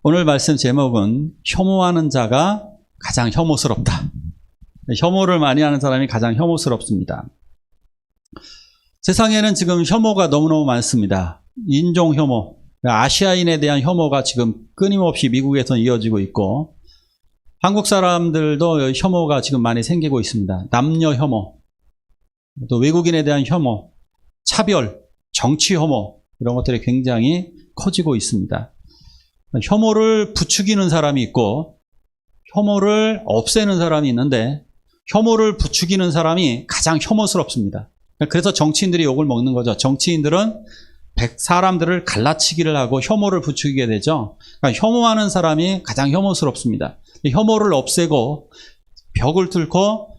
오늘 말씀 제목은 혐오하는 자가 가장 혐오스럽다. 혐오를 많이 하는 사람이 가장 혐오스럽습니다. 세상에는 지금 혐오가 너무너무 많습니다. 인종 혐오, 아시아인에 대한 혐오가 지금 끊임없이 미국에서 이어지고 있고, 한국 사람들도 혐오가 지금 많이 생기고 있습니다. 남녀 혐오, 또 외국인에 대한 혐오, 차별, 정치 혐오, 이런 것들이 굉장히 커지고 있습니다. 혐오를 부추기는 사람이 있고 혐오를 없애는 사람이 있는데, 혐오를 부추기는 사람이 가장 혐오스럽습니다. 그래서 정치인들이 욕을 먹는 거죠. 정치인들은 사람들을 갈라치기를 하고 혐오를 부추기게 되죠. 그러니까 혐오하는 사람이 가장 혐오스럽습니다. 혐오를 없애고 벽을 뚫고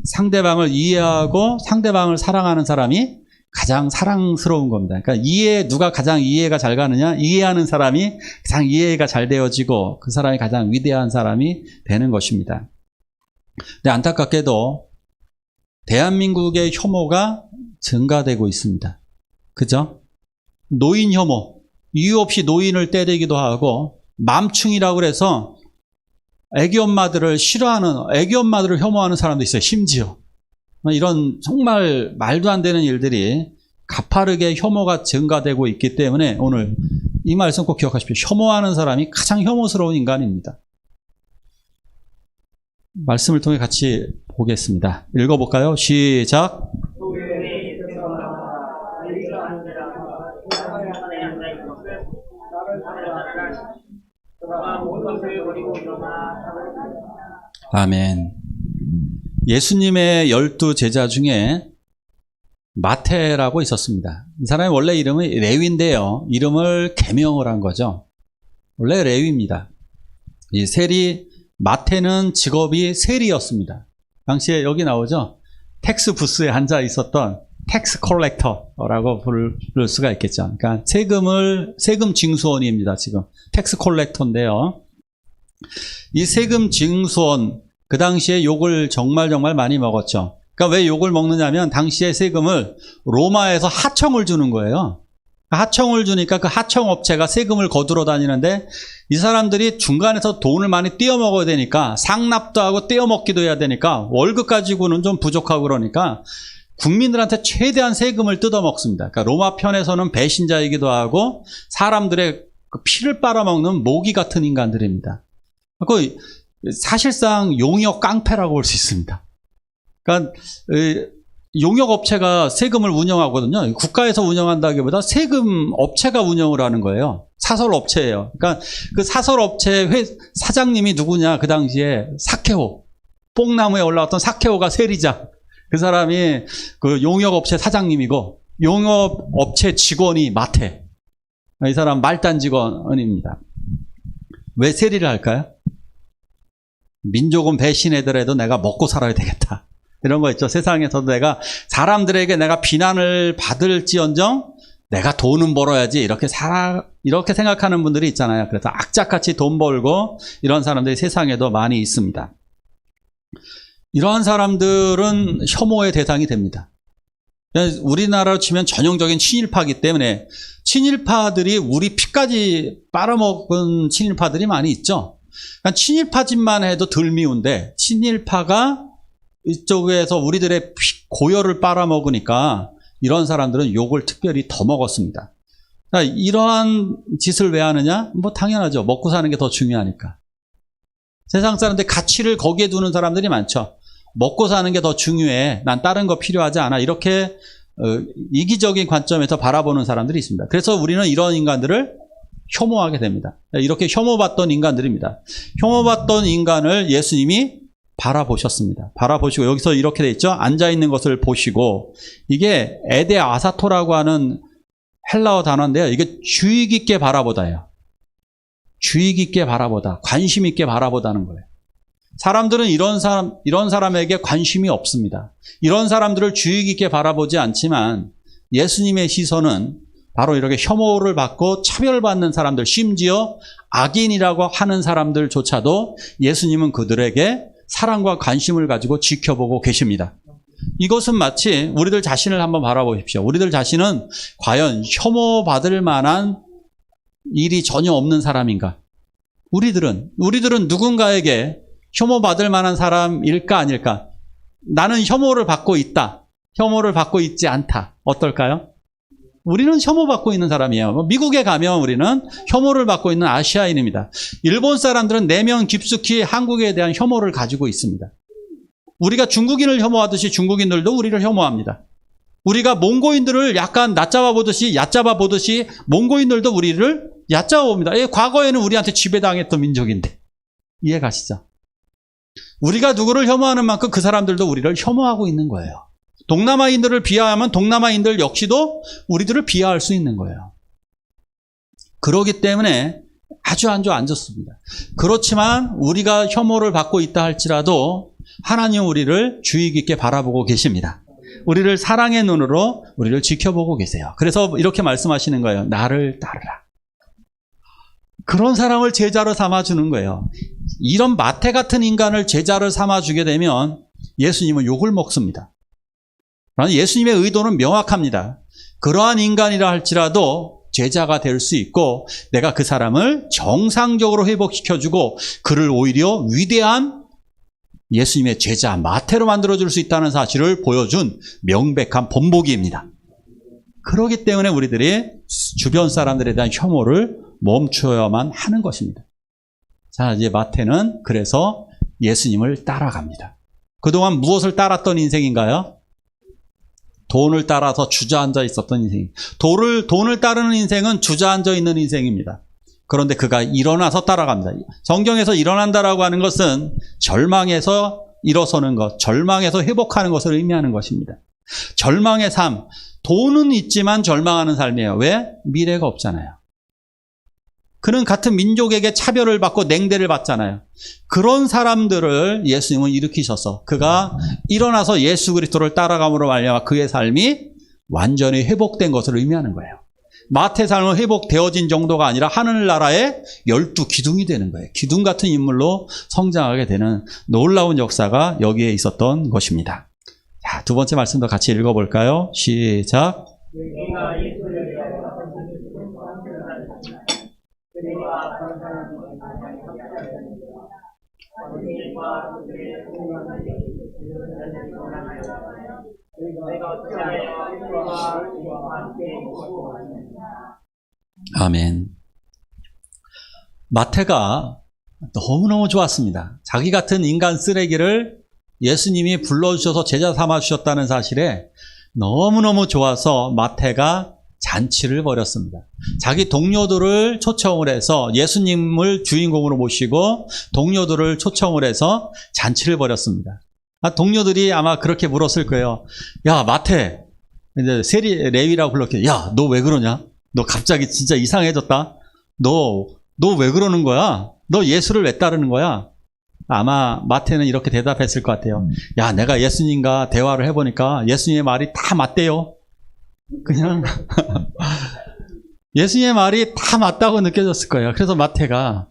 상대방을 이해하고 상대방을 사랑하는 사람이 가장 사랑스러운 겁니다. 그러니까 누가 가장 이해가 잘 가느냐? 이해하는 사람이 가장 이해가 잘 되어지고 그 사람이 가장 위대한 사람이 되는 것입니다. 근데 안타깝게도 대한민국의 혐오가 증가되고 있습니다. 그죠? 노인 혐오, 이유 없이 노인을 때리기도 하고, 맘충이라고 그래서 애기 엄마들을 싫어하는, 애기 엄마들을 혐오하는 사람도 있어요. 심지어 이런 정말 말도 안 되는 일들이 가파르게 혐오가 증가되고 있기 때문에 오늘 이 말씀 꼭 기억하십시오. 혐오하는 사람이 가장 혐오스러운 인간입니다. 말씀을 통해 같이 보겠습니다. 읽어볼까요? 시작. 아멘. 예수님의 12 제자 중에 마태라고 있었습니다. 이 사람의 원래 이름은 레위인데요, 이름을 개명을 한 거죠. 원래 레위입니다. 이 마태는 직업이 세리였습니다. 당시에 여기 나오죠. 텍스 부스에 앉아 있었던 텍스 컬렉터라고 부를 수가 있겠죠. 그러니까 세금 징수원입니다. 지금 텍스 컬렉터인데요. 이 세금 징수원, 그 당시에 욕을 정말 많이 먹었죠. 그러니까 왜 욕을 먹느냐면 당시에 세금을 로마에서 하청을 주는 거예요. 하청을 주니까 그 하청업체가 세금을 거두러 다니는데 이 사람들이 중간에서 돈을 많이 떼어 먹어야 되니까, 상납도 하고 떼어 먹기도 해야 되니까 월급 가지고는 좀 부족하고, 그러니까 국민들한테 최대한 세금을 뜯어 먹습니다. 그러니까 로마 편에서는 배신자이기도 하고 사람들의 피를 빨아먹는 모기 같은 인간들입니다. 그 사실상 용역 깡패라고 볼 수 있습니다. 그러니까 용역 업체가 세금을 운영하거든요. 국가에서 운영한다기보다 세금 업체가 운영을 하는 거예요. 사설 업체예요. 그러니까 그 사설 업체 사장님이 누구냐? 그 당시에 사케오, 뽕나무에 올라왔던 사케오가 세리장. 그 사람이 그 용역 업체 사장님이고, 용역 업체 직원이 마태. 이 사람 말단 직원입니다. 왜 세리를 할까요? 민족은 배신해더라도 내가 먹고 살아야 되겠다. 이런 거 있죠. 세상에서도 사람들에게 내가 비난을 받을지언정 내가 돈은 벌어야지, 이렇게 생각하는 분들이 있잖아요. 그래서 악착같이 돈 벌고 이런 사람들이 세상에도 많이 있습니다. 이러한 사람들은 혐오의 대상이 됩니다. 우리나라로 치면 전형적인 친일파이기 때문에 친일파들이 우리 피까지 빨아먹은 친일파들이 많이 있죠. 그러니까 친일파 짓만 해도 덜 미운데 친일파가 이쪽에서 우리들의 고열을 빨아먹으니까 이런 사람들은 욕을 특별히 더 먹었습니다. 그러니까 이러한 짓을 왜 하느냐? 뭐 당연하죠. 먹고 사는 게 더 중요하니까. 세상 사람들 가치를 거기에 두는 사람들이 많죠. 먹고 사는 게 더 중요해. 난 다른 거 필요하지 않아. 이렇게 이기적인 관점에서 바라보는 사람들이 있습니다. 그래서 우리는 이런 인간들을 혐오하게 됩니다. 이렇게 혐오받던 인간들입니다. 혐오받던 인간을 예수님이 바라보셨습니다. 바라보시고 여기서 이렇게 돼 있죠. 앉아있는 것을 보시고, 이게 에데 아사토라고 하는 헬라어 단어인데요. 이게 주의 깊게 바라보다예요. 주의 깊게 바라보다, 관심 있게 바라보다는 거예요. 사람들은 이런 사람에게 관심이 없습니다. 이런 사람들을 주의 깊게 바라보지 않지만 예수님의 시선은 바로 이렇게 혐오를 받고 차별받는 사람들, 심지어 악인이라고 하는 사람들조차도 예수님은 그들에게 사랑과 관심을 가지고 지켜보고 계십니다. 이것은 마치 우리들 자신을 한번 바라보십시오. 우리들 자신은 과연 혐오받을 만한 일이 전혀 없는 사람인가? 우리들은 누군가에게 혐오받을 만한 사람일까 아닐까? 나는 혐오를 받고 있다. 혐오를 받고 있지 않다. 어떨까요? 우리는 혐오받고 있는 사람이에요. 미국에 가면 우리는 혐오를 받고 있는 아시아인입니다. 일본 사람들은 내면 깊숙이 한국에 대한 혐오를 가지고 있습니다. 우리가 중국인을 혐오하듯이 중국인들도 우리를 혐오합니다. 우리가 몽고인들을 약간 얕잡아 보듯이 몽고인들도 우리를 얕잡아 봅니다. 과거에는 우리한테 지배당했던 민족인데. 이해 가시죠? 우리가 누구를 혐오하는 만큼 그 사람들도 우리를 혐오하고 있는 거예요. 동남아인들을 비하하면 동남아인들 역시도 우리들을 비하할 수 있는 거예요. 그러기 때문에 아주 안 좋습니다. 그렇지만 우리가 혐오를 받고 있다 할지라도 하나님 우리를 주의 깊게 바라보고 계십니다. 우리를 사랑의 눈으로 우리를 지켜보고 계세요. 그래서 이렇게 말씀하시는 거예요. 나를 따르라. 그런 사람을 제자로 삼아주는 거예요. 이런 마태 같은 인간을 제자를 삼아주게 되면 예수님은 욕을 먹습니다. 예수님의 의도는 명확합니다. 그러한 인간이라 할지라도 제자가 될 수 있고 내가 그 사람을 정상적으로 회복시켜주고 그를 오히려 위대한 예수님의 제자 마태로 만들어줄 수 있다는 사실을 보여준 명백한 본보기입니다. 그렇기 때문에 우리들이 주변 사람들에 대한 혐오를 멈춰야만 하는 것입니다. 자, 이제 마태는 그래서 예수님을 따라갑니다. 그동안 무엇을 따랐던 인생인가요? 돈을 따라서 주저앉아 있었던 인생. 돈을 따르는 인생은 주저앉아 있는 인생입니다. 그런데 그가 일어나서 따라갑니다. 성경에서 일어난다라고 하는 것은 절망에서 일어서는 것, 절망에서 회복하는 것을 의미하는 것입니다. 절망의 삶, 돈은 있지만 절망하는 삶이에요. 왜? 미래가 없잖아요. 그는 같은 민족에게 차별을 받고 냉대를 받잖아요. 그런 사람들을 예수님은 일으키셔서 그가 일어나서 예수 그리스도를 따라감으로 말미암아 그의 삶이 완전히 회복된 것을 의미하는 거예요. 마태 삶은 회복되어진 정도가 아니라 하늘나라의 12기둥이 되는 거예요. 기둥 같은 인물로 성장하게 되는 놀라운 역사가 여기에 있었던 것입니다. 자, 두 번째 말씀도 같이 읽어볼까요? 시작. 아멘. 마태가 너무너무 좋았습니다. 자기 같은 인간 쓰레기를 예수님이 불러주셔서 제자 삼아주셨다는 사실에 너무너무 좋아서 마태가 잔치를 벌였습니다. 자기 동료들을 초청을 해서 예수님을 주인공으로 모시고 동료들을 초청을 해서 잔치를 벌였습니다. 동료들이 아마 그렇게 물었을 거예요. 야, 마태, 이제 레위라고 불렀겠죠. 야, 너 왜 그러냐? 너 갑자기 진짜 이상해졌다. 너 왜 그러는 거야? 너 예수를 왜 따르는 거야? 아마 마태는 이렇게 대답했을 것 같아요. 야, 내가 예수님과 대화를 해보니까 예수님의 말이 다 맞대요. 그냥 예수님의 말이 다 맞다고 느껴졌을 거예요. 그래서 마태가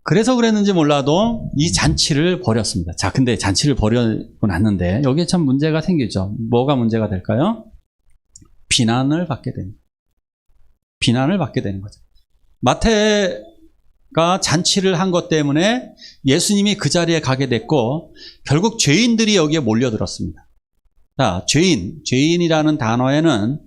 그래서 그랬는지 몰라도 이 잔치를 벌였습니다. 자, 근데 잔치를 벌이고 났는데 여기에 참 문제가 생기죠. 뭐가 문제가 될까요? 비난을 받게 됩니다. 비난을 받게 되는 거죠. 마태가 잔치를 한 것 때문에 예수님이 그 자리에 가게 됐고 결국 죄인들이 여기에 몰려들었습니다. 자, 죄인이라는 단어에는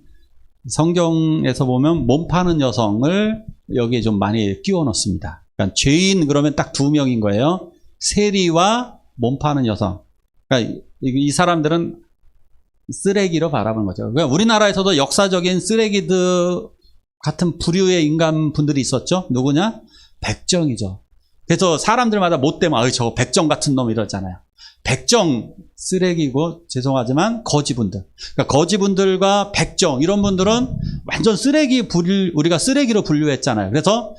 성경에서 보면 몸 파는 여성을 여기에 좀 많이 끼워 넣습니다. 그러니까 죄인 그러면 딱 두 명인 거예요. 세리와 몸 파는 여성. 그러니까 이 사람들은 쓰레기로 바라보는 거죠. 그러니까 우리나라에서도 역사적인 쓰레기들 같은 부류의 인간분들이 있었죠. 누구냐? 백정이죠. 그래서 사람들마다 못되면 저거 백정 같은 놈 이러잖아요. 백정 쓰레기고 죄송하지만 거지분들. 그러니까 거지분들과 백정 이런 분들은 완전 우리가 쓰레기로 분류했잖아요. 그래서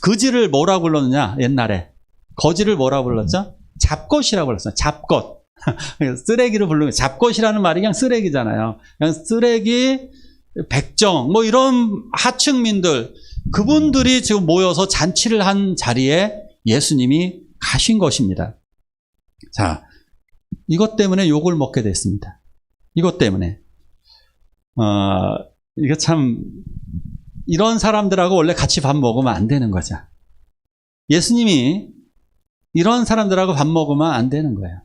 거지를 뭐라고 불렀느냐? 옛날에 거지를 뭐라고 불렀죠? 잡것이라고 불렀어요. 잡것. 쓰레기로 부르는 잡것이라는 말이 그냥 쓰레기잖아요. 그냥 쓰레기, 백정 뭐 이런 하층민들 그분들이 지금 모여서 잔치를 한 자리에 예수님이 가신 것입니다. 자, 이것 때문에 욕을 먹게 됐습니다. 이것 때문에 이거 참 이런 사람들하고 원래 같이 밥 먹으면 안 되는 거죠. 예수님이 이런 사람들하고 밥 먹으면 안 되는 거예요.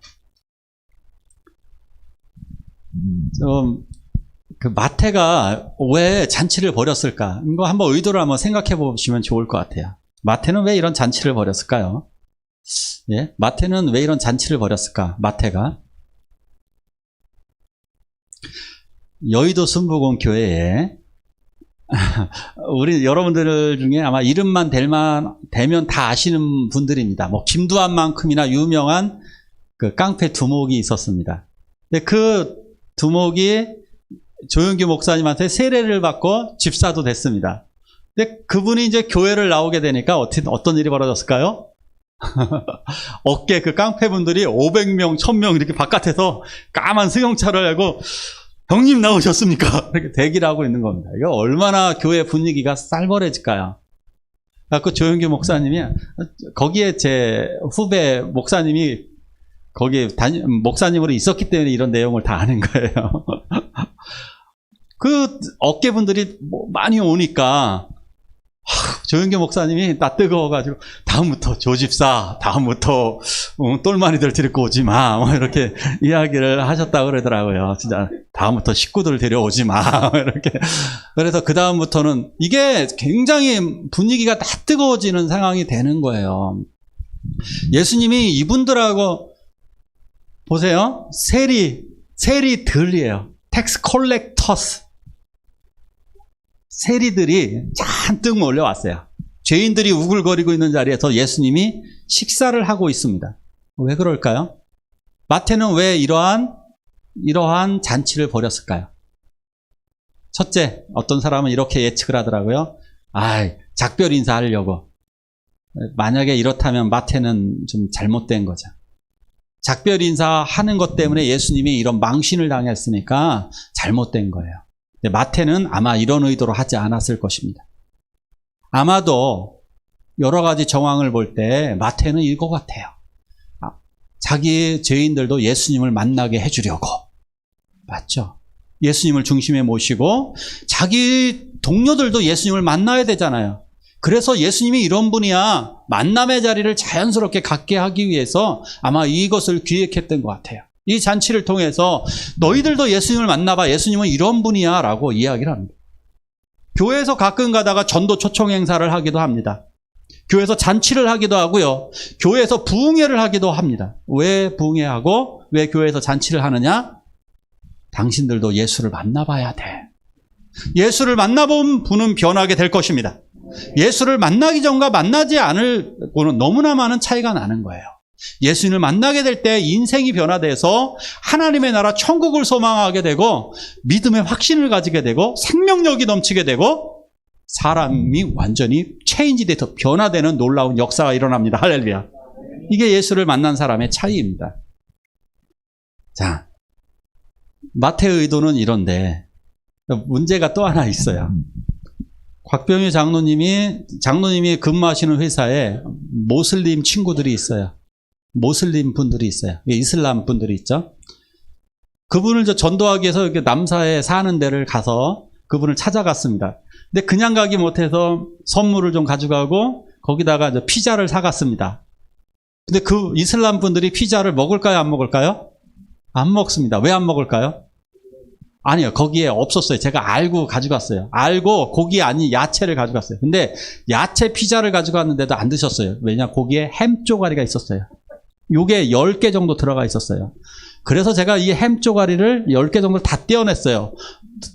그 마태가 왜 잔치를 벌였을까? 이거 한번 의도를 한번 생각해 보시면 좋을 것 같아요. 마태는 왜 이런 잔치를 벌였을까요? 예? 마태는 왜 이런 잔치를 벌였을까? 마태가 여의도 순복음 교회에 우리 여러분들 중에 아마 이름만 대면 다 아시는 분들입니다. 뭐 김두한만큼이나 유명한 그 깡패 두목이 있었습니다. 근데 그 두목이 조영규 목사님한테 세례를 받고 집사도 됐습니다. 근데 그분이 이제 교회를 나오게 되니까 어떤 일이 벌어졌을까요? 어깨 그 깡패분들이 500명, 1000명 이렇게 바깥에서 까만 승용차를 하고 형님 나오셨습니까? 이렇게 대기를 하고 있는 겁니다. 이거 얼마나 교회 분위기가 쌀벌해질까요? 그 조영규 목사님이, 거기에 제 후배 목사님이 거기 목사님으로 있었기 때문에 이런 내용을 다 아는 거예요. 그 어깨분들이 많이 오니까 조영규 목사님이 나 뜨거워가지고 다음부터 조집사, 다음부터 똘마니들 데리고 오지 마, 뭐 이렇게 이야기를 하셨다고 그러더라고요. 진짜 다음부터 식구들 데려오지 마, 이렇게. 그래서 그 다음부터는 이게 굉장히 분위기가 다 뜨거워지는 상황이 되는 거예요. 예수님이 이분들하고 보세요, 세리들이에요. 텍스 콜렉터스. 세리들이 잔뜩 몰려왔어요. 죄인들이 우글거리고 있는 자리에서 예수님이 식사를 하고 있습니다. 왜 그럴까요? 마태는 왜 이러한 잔치를 벌였을까요? 첫째, 어떤 사람은 이렇게 예측을 하더라고요. 작별 인사하려고. 만약에 이렇다면 마태는 좀 잘못된 거죠. 작별 인사하는 것 때문에 예수님이 이런 망신을 당했으니까 잘못된 거예요. 마태는 아마 이런 의도로 하지 않았을 것입니다. 아마도 여러 가지 정황을 볼 때 마태는 이거 같아요. 자기 죄인들도 예수님을 만나게 해주려고. 맞죠? 예수님을 중심에 모시고 자기 동료들도 예수님을 만나야 되잖아요. 그래서 예수님이 이런 분이야, 만남의 자리를 자연스럽게 갖게 하기 위해서 아마 이것을 기획했던 것 같아요. 이 잔치를 통해서 너희들도 예수님을 만나봐, 예수님은 이런 분이야 라고 이야기를 합니다. 교회에서 가끔 가다가 전도 초청 행사를 하기도 합니다. 교회에서 잔치를 하기도 하고요. 교회에서 부흥회를 하기도 합니다. 왜 부흥회하고 왜 교회에서 잔치를 하느냐? 당신들도 예수를 만나봐야 돼. 예수를 만나본 분은 변하게 될 것입니다. 예수를 만나기 전과 만나지 않을 거는 너무나 많은 차이가 나는 거예요. 예수님을 만나게 될 때 인생이 변화돼서 하나님의 나라 천국을 소망하게 되고 믿음의 확신을 가지게 되고 생명력이 넘치게 되고 사람이 완전히 체인지돼서 변화되는 놀라운 역사가 일어납니다. 할렐루야. 이게 예수를 만난 사람의 차이입니다. 자, 마태의 의도는 이런데 문제가 또 하나 있어요. 곽병유 장로님이 근무하시는 회사에 모슬림 친구들이 있어요. 모슬림 분들이 있어요. 이슬람 분들이 있죠. 그분을 전도하기 위해서 이렇게 남사에 사는 데를 가서 그분을 찾아갔습니다. 근데 그냥 가기 못해서 선물을 좀 가져가고 거기다가 이제 피자를 사갔습니다. 근데 그 이슬람 분들이 피자를 먹을까요? 안 먹을까요? 안 먹습니다. 왜 안 먹을까요? 아니요. 거기에 없었어요. 제가 알고 가져갔어요. 알고 고기 아닌 야채를 가져갔어요. 근데 야채 피자를 가져갔는데도 안 드셨어요. 왜냐? 거기에 햄 쪼가리가 있었어요. 요게 10개 정도 들어가 있었어요. 그래서 제가 이 햄 쪼가리를 10개 정도 다 떼어냈어요.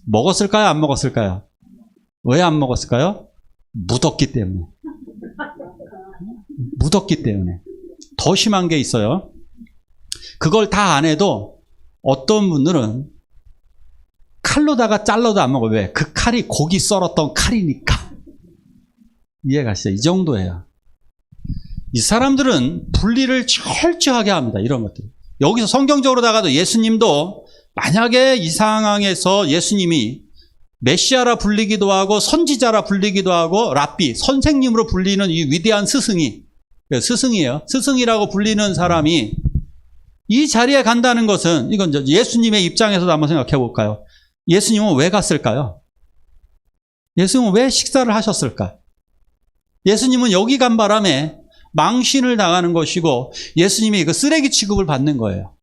먹었을까요? 안 먹었을까요? 왜 안 먹었을까요? 묻었기 때문에. 묻었기 때문에. 더 심한 게 있어요. 그걸 다 안 해도 어떤 분들은 칼로다가 잘라도 안 먹어요. 왜? 그 칼이 고기 썰었던 칼이니까. 이해가시죠? 이 정도예요. 이 사람들은 분리를 철저하게 합니다. 이런 것들. 여기서 성경적으로다가도 예수님도 만약에 이 상황에서 예수님이 메시아라 불리기도 하고 선지자라 불리기도 하고 랍비, 선생님으로 불리는 이 위대한 스승이에요. 스승이라고 불리는 사람이 이 자리에 간다는 것은 이건 예수님의 입장에서도 한번 생각해 볼까요? 예수님은 왜 갔을까요? 예수님은 왜 식사를 하셨을까? 예수님은 여기 간 바람에 망신을 당하는 것이고 예수님이 그 쓰레기 취급을 받는 거예요.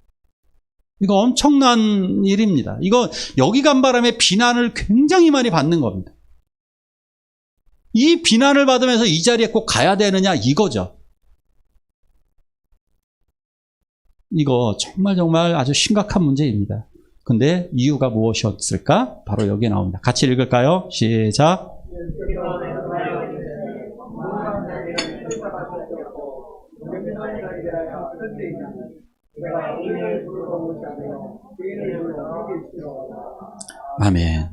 이거 엄청난 일입니다. 이거 여기 간 바람에 비난을 굉장히 많이 받는 겁니다. 이 비난을 받으면서 이 자리에 꼭 가야 되느냐 이거죠. 이거 정말 아주 심각한 문제입니다. 근데 이유가 무엇이었을까? 바로 여기에 나옵니다. 같이 읽을까요? 시작. 아멘.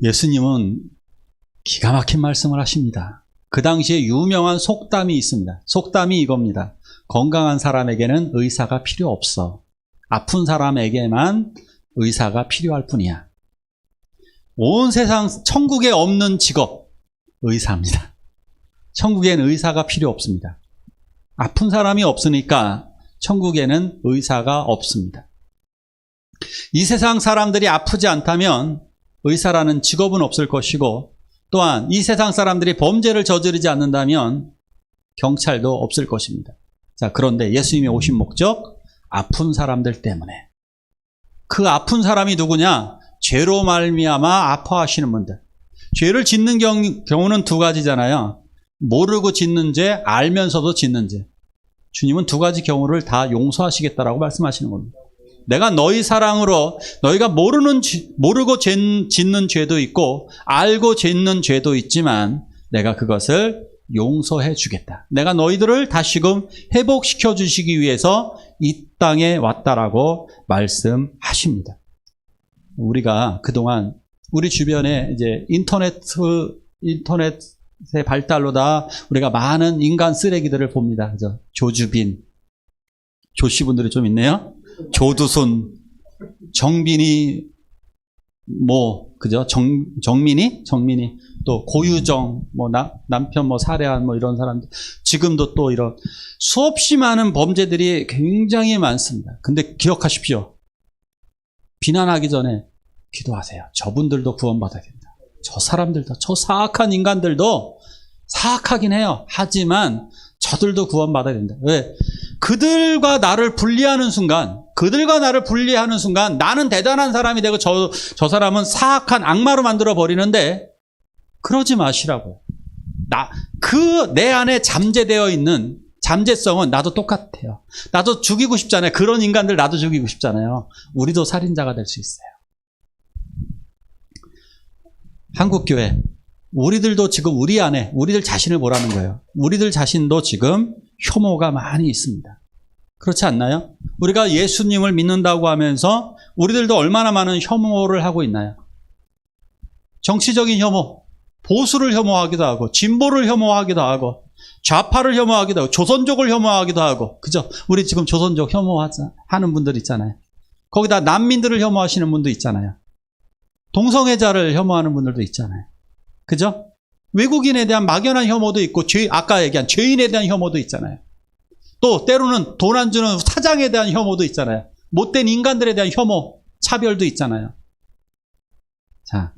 예수님은 기가 막힌 말씀을 하십니다. 그 당시에 유명한 속담이 있습니다. 속담이 이겁니다. 건강한 사람에게는 의사가 필요 없어. 아픈 사람에게만 의사가 필요할 뿐이야. 온 세상 천국에 없는 직업, 의사입니다. 천국엔 의사가 필요 없습니다. 아픈 사람이 없으니까 천국에는 의사가 없습니다. 이 세상 사람들이 아프지 않다면 의사라는 직업은 없을 것이고, 또한 이 세상 사람들이 범죄를 저지르지 않는다면 경찰도 없을 것입니다. 자, 그런데 예수님이 오신 목적, 아픈 사람들 때문에. 그 아픈 사람이 누구냐? 죄로 말미암아 아파하시는 분들. 죄를 짓는 경우는 두 가지잖아요. 모르고 짓는 죄, 알면서도 짓는 죄. 주님은 두 가지 경우를 다 용서하시겠다라고 말씀하시는 겁니다. 내가 너희 사랑으로 너희가 모르고 짓는 죄도 있고 알고 짓는 죄도 있지만 내가 그것을 용서해 주겠다. 내가 너희들을 다시금 회복시켜 주시기 위해서 이 땅에 왔다라고 말씀하십니다. 우리가 그동안 우리 주변에 이제 인터넷의 발달로다 우리가 많은 인간 쓰레기들을 봅니다. 그죠? 조주빈, 조씨 분들이 좀 있네요. 조두순, 정빈이, 그죠? 정민이, 또 고유정, 남편 살해한 이런 사람들. 지금도 또 이런 수없이 많은 범죄들이 굉장히 많습니다. 근데 기억하십시오. 비난하기 전에 기도하세요. 저분들도 구원받아야 됩니다. 저 사람들도, 저 사악한 인간들도 사악하긴 해요. 하지만 저들도 구원받아야 된다. 왜? 그들과 나를 분리하는 순간 나는 대단한 사람이 되고 저 사람은 사악한 악마로 만들어 버리는데 그러지 마시라고요. 내 안에 잠재되어 있는 잠재성은 나도 똑같아요. 나도 죽이고 싶잖아요. 그런 인간들 나도 죽이고 싶잖아요. 우리도 살인자가 될 수 있어요. 한국교회, 우리들도 지금 우리들 자신을 보라는 거예요. 우리들 자신도 지금 혐오가 많이 있습니다. 그렇지 않나요? 우리가 예수님을 믿는다고 하면서 우리들도 얼마나 많은 혐오를 하고 있나요? 정치적인 혐오, 보수를 혐오하기도 하고, 진보를 혐오하기도 하고, 좌파를 혐오하기도 하고, 조선족을 혐오하기도 하고, 그죠? 우리 지금 조선족 혐오하는 분들 있잖아요. 거기다 난민들을 혐오하시는 분도 있잖아요. 동성애자를 혐오하는 분들도 있잖아요. 그죠? 외국인에 대한 막연한 혐오도 있고, 아까 얘기한 죄인에 대한 혐오도 있잖아요. 또 때로는 돈 안 주는 사장에 대한 혐오도 있잖아요. 못된 인간들에 대한 혐오, 차별도 있잖아요. 자,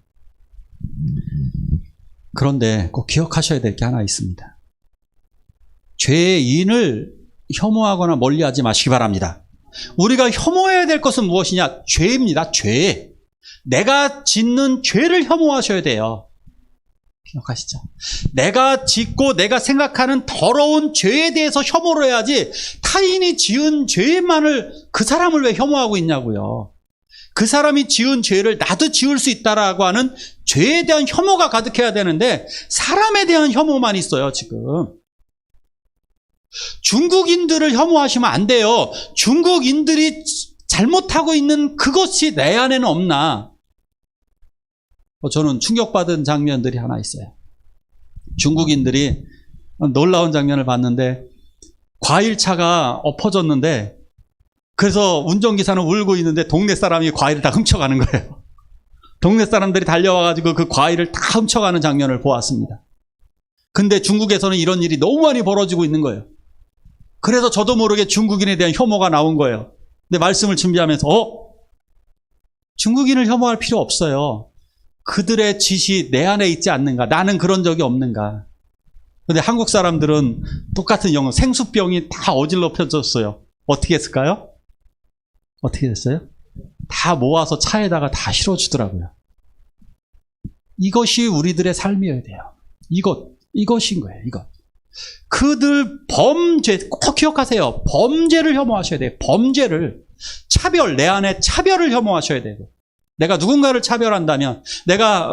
그런데 꼭 기억하셔야 될 게 하나 있습니다. 죄인을 혐오하거나 멀리하지 마시기 바랍니다. 우리가 혐오해야 될 것은 무엇이냐? 죄입니다. 죄. 내가 짓는 죄를 혐오하셔야 돼요. 기억하시죠? 내가 짓고 내가 생각하는 더러운 죄에 대해서 혐오를 해야지 타인이 지은 죄만을 그 사람을 왜 혐오하고 있냐고요. 그 사람이 지은 죄를 나도 지을 수 있다라고 하는 죄에 대한 혐오가 가득해야 되는데 사람에 대한 혐오만 있어요, 지금. 중국인들을 혐오하시면 안 돼요. 중국인들이 잘못하고 있는 그것이 내 안에는 없나? 저는 충격받은 장면들이 하나 있어요. 중국인들이 놀라운 장면을 봤는데 과일차가 엎어졌는데 그래서 운전기사는 울고 있는데 동네 사람이 과일을 다 훔쳐가는 거예요. 동네 사람들이 달려와가지고 그 과일을 다 훔쳐가는 장면을 보았습니다. 근데 중국에서는 이런 일이 너무 많이 벌어지고 있는 거예요. 그래서 저도 모르게 중국인에 대한 혐오가 나온 거예요. 근데 말씀을 준비하면서 중국인을 혐오할 필요 없어요. 그들의 짓이 내 안에 있지 않는가? 나는 그런 적이 없는가? 근데 한국 사람들은 똑같은 영어, 생수병이 다 어질러펴졌어요. 어떻게 했을까요? 어떻게 됐어요? 다 모아서 차에다가 다 실어주더라고요. 이것이 우리들의 삶이어야 돼요. 이것인 거예요, 이것. 그들 범죄, 꼭 기억하세요. 범죄를 혐오하셔야 돼요. 범죄를. 차별, 내 안에 차별을 혐오하셔야 되고. 내가 누군가를 차별한다면,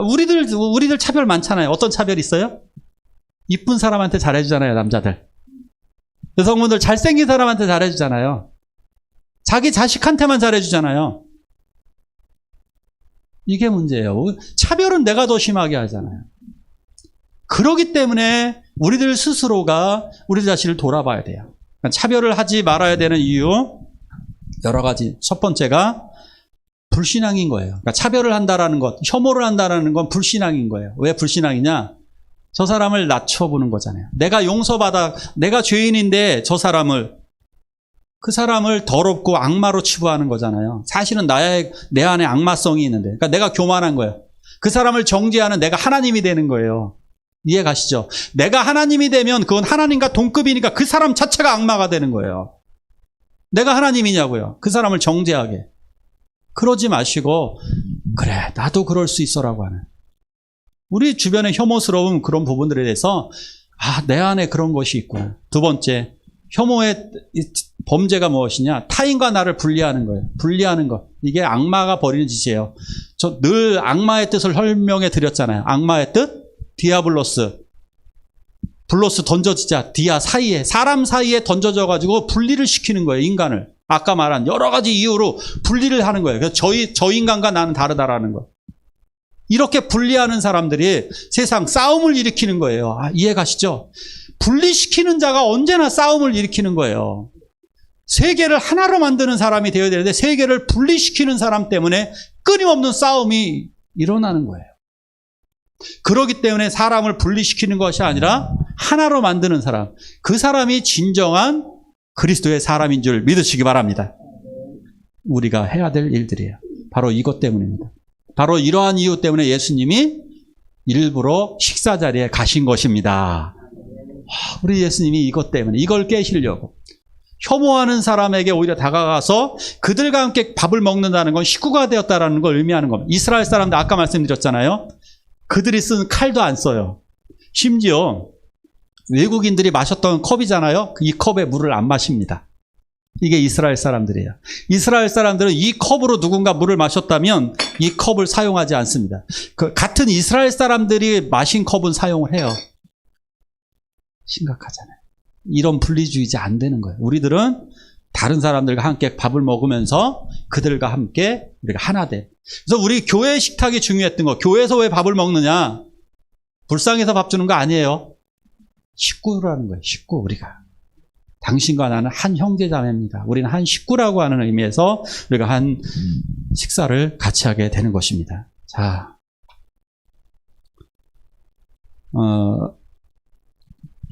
우리들 차별 많잖아요. 어떤 차별이 있어요? 이쁜 사람한테 잘해주잖아요, 남자들. 여성분들 잘생긴 사람한테 잘해주잖아요. 자기 자식한테만 잘해주잖아요. 이게 문제예요. 차별은 내가 더 심하게 하잖아요. 그러기 때문에 우리들 스스로가 우리 자신을 돌아봐야 돼요. 그러니까 차별을 하지 말아야 되는 이유 여러 가지. 첫 번째가 불신앙인 거예요. 그러니까 차별을 한다라는 것, 혐오를 한다라는 건 불신앙인 거예요. 왜 불신앙이냐? 저 사람을 낮춰보는 거잖아요. 내가 죄인인데 그 사람을 더럽고 악마로 치부하는 거잖아요. 사실은 내 안에 악마성이 있는데. 그러니까 내가 교만한 거예요. 그 사람을 정죄하는 내가 하나님이 되는 거예요. 이해 가시죠? 내가 하나님이 되면 그건 하나님과 동급이니까 그 사람 자체가 악마가 되는 거예요. 내가 하나님이냐고요. 그 사람을 정죄하게. 그러지 마시고 그래 나도 그럴 수 있어라고 하는. 우리 주변에 혐오스러운 그런 부분들에 대해서 내 안에 그런 것이 있구나. 두 번째, 혐오의 범죄가 무엇이냐? 타인과 나를 분리하는 거예요. 분리하는 것. 이게 악마가 벌이는 짓이에요. 저 늘 악마의 뜻을 설명해 드렸잖아요. 악마의 뜻? 디아블로스. 블로스 던져지자. 디아 사이에, 사람 사이에 던져져 가지고 분리를 시키는 거예요. 인간을. 아까 말한 여러 가지 이유로 분리를 하는 거예요. 그래서 저 인간과 나는 다르다라는 거. 이렇게 분리하는 사람들이 세상 싸움을 일으키는 거예요. 이해 가시죠? 분리시키는 자가 언제나 싸움을 일으키는 거예요. 세계를 하나로 만드는 사람이 되어야 되는데 세계를 분리시키는 사람 때문에 끊임없는 싸움이 일어나는 거예요. 그렇기 때문에 사람을 분리시키는 것이 아니라 하나로 만드는 사람, 그 사람이 진정한 그리스도의 사람인 줄 믿으시기 바랍니다. 우리가 해야 될 일들이에요. 바로 이것 때문입니다. 바로 이러한 이유 때문에 예수님이 일부러 식사 자리에 가신 것입니다. 우리 예수님이 이것 때문에, 이걸 깨시려고. 혐오하는 사람에게 오히려 다가가서 그들과 함께 밥을 먹는다는 건 식구가 되었다는 걸 의미하는 겁니다. 이스라엘 사람들 아까 말씀드렸잖아요. 그들이 쓴 칼도 안 써요. 심지어 외국인들이 마셨던 컵이잖아요. 이 컵에 물을 안 마십니다. 이게 이스라엘 사람들이에요. 이스라엘 사람들은 이 컵으로 누군가 물을 마셨다면 이 컵을 사용하지 않습니다. 같은 이스라엘 사람들이 마신 컵은 사용을 해요. 심각하잖아요. 이런 분리주의자 안 되는 거예요. 우리들은 다른 사람들과 함께 밥을 먹으면서 그들과 함께 우리가 하나 돼. 그래서 우리 교회 식탁이 중요했던 거. 교회에서 왜 밥을 먹느냐? 불쌍해서 밥 주는 거 아니에요. 식구라는 거예요. 식구 우리가. 당신과 나는 한 형제자매입니다. 우리는 한 식구라고 하는 의미에서 우리가 한 식사를 같이 하게 되는 것입니다. 자,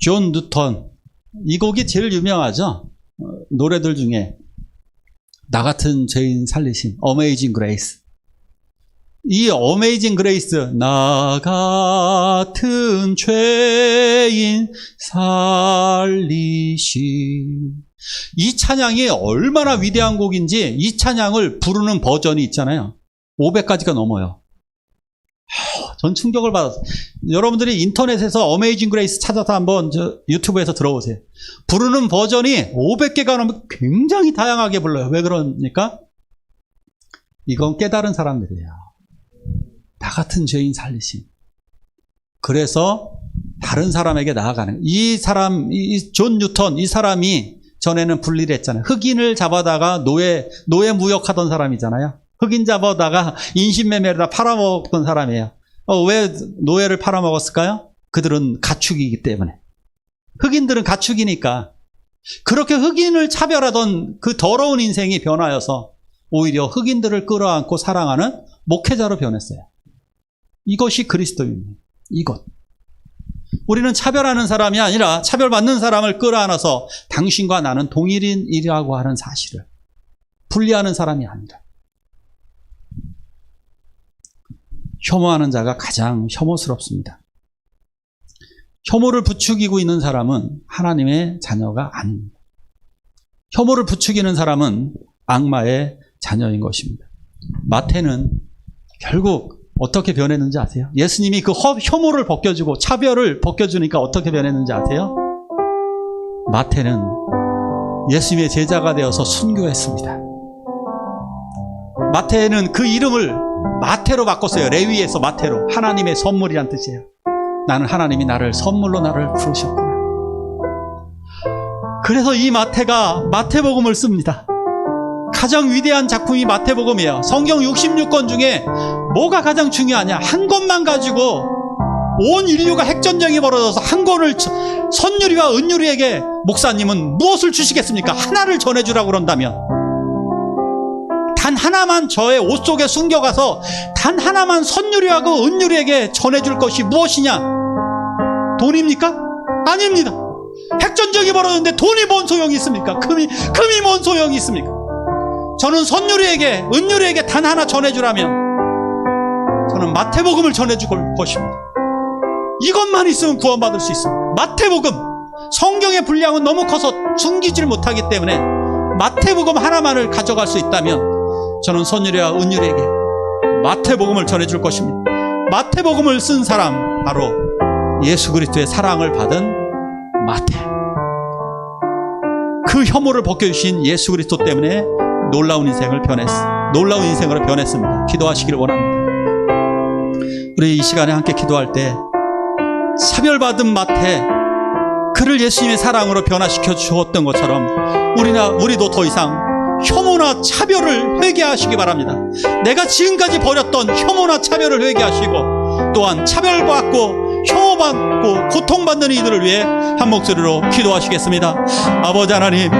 존 뉴턴. 이 곡이 제일 유명하죠. 노래들 중에 나 같은 죄인 살리신 어메이징 그레이스. 이 어메이징 그레이스, 나 같은 죄인 살리신, 이 찬양이 얼마나 위대한 곡인지 이 찬양을 부르는 버전이 있잖아요. 500가지가 넘어요. 전 충격을 받았어요. 여러분들이 인터넷에서 어메이징 그레이스 찾아서 한번 유튜브에서 들어보세요. 부르는 버전이 500개가 넘으면 굉장히 다양하게 불러요. 왜 그러니까? 이건 깨달은 사람들이에요. 나 같은 죄인 살리신. 그래서 다른 사람에게 나아가는. 이 존 뉴턴, 이 사람이 전에는 분리를 했잖아요. 흑인을 잡아다가 노예 무역하던 사람이잖아요. 흑인 잡아다가 인신매매에다 팔아먹던 사람이에요. 왜 노예를 팔아먹었을까요? 그들은 가축이기 때문에. 흑인들은 가축이니까. 그렇게 흑인을 차별하던 그 더러운 인생이 변하여서 오히려 흑인들을 끌어안고 사랑하는 목회자로 변했어요. 이것이 그리스도입니다. 이것. 우리는 차별하는 사람이 아니라 차별받는 사람을 끌어안아서 당신과 나는 동일인이라고 하는 사실을 분리하는 사람이 아니라. 혐오하는 자가 가장 혐오스럽습니다. 혐오를 부추기고 있는 사람은 하나님의 자녀가 아닙니다. 혐오를 부추기는 사람은 악마의 자녀인 것입니다. 마태는 결국 어떻게 변했는지 아세요? 예수님이 그 혐오를 벗겨주고 차별을 벗겨주니까 어떻게 변했는지 아세요? 마태는 예수님의 제자가 되어서 순교했습니다. 마태는 그 이름을 마태로 바꿨어요. 레위에서 마태로. 하나님의 선물이란 뜻이에요. 나는 하나님이 선물로 나를 부르셨구나. 그래서 이 마태가 마태복음을 씁니다. 가장 위대한 작품이 마태복음이에요. 성경 66권 중에 뭐가 가장 중요하냐? 한 권만 가지고 온 인류가 핵전쟁이 벌어져서 한 권을 선유리와 은유리에게 목사님은 무엇을 주시겠습니까? 하나를 전해주라고 그런다면 단 하나만 저의 옷 속에 숨겨가서 단 하나만 선유리하고 은유리에게 전해줄 것이 무엇이냐? 돈입니까? 아닙니다. 핵전쟁이 벌어졌는데 돈이 뭔 소용이 있습니까? 금이 뭔 소용이 있습니까? 저는 선유리에게 은유리에게 단 하나 전해주라면 저는 마태복음을 전해줄 것입니다. 이것만 있으면 구원받을 수 있습니다. 마태복음. 성경의 분량은 너무 커서 숨기질 못하기 때문에 마태복음 하나만을 가져갈 수 있다면 저는 선유리와 은유리에게 마태복음을 전해줄 것입니다. 마태복음을 쓴 사람 바로 예수 그리스도의 사랑을 받은 마태. 그 혐오를 벗겨주신 예수 그리스도 때문에 놀라운 인생으로 변했습니다. 기도하시기를 원합니다. 우리 이 시간에 함께 기도할 때 차별받은 마태, 그를 예수님의 사랑으로 변화시켜 주었던 것처럼 우리도 더 이상 혐오나 차별을 회개하시기 바랍니다. 내가 지금까지 버렸던 혐오나 차별을 회개하시고 또한 차별받고 혐오받고 고통받는 이들을 위해 한 목소리로 기도하시겠습니다. 아버지 하나님,